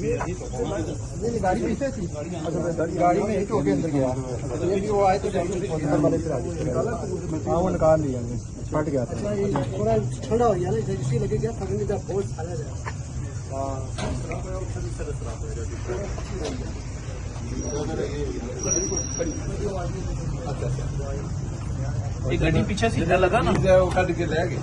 नहीं गाड़ी पीछे थी। अच्छा गाड़ी में हिट होके अंदर गया। ये भी वो आए तो हॉस्पिटल वाले फिर आ गए। हाँ वो निकाल लिया फट गया था। थोड़ा ठंडा हो गया ना इसकी लगे गया फटने का बहुत खाया जाए। एक गड्डी पीछे सीधा लगा ना वो कट के ले गए।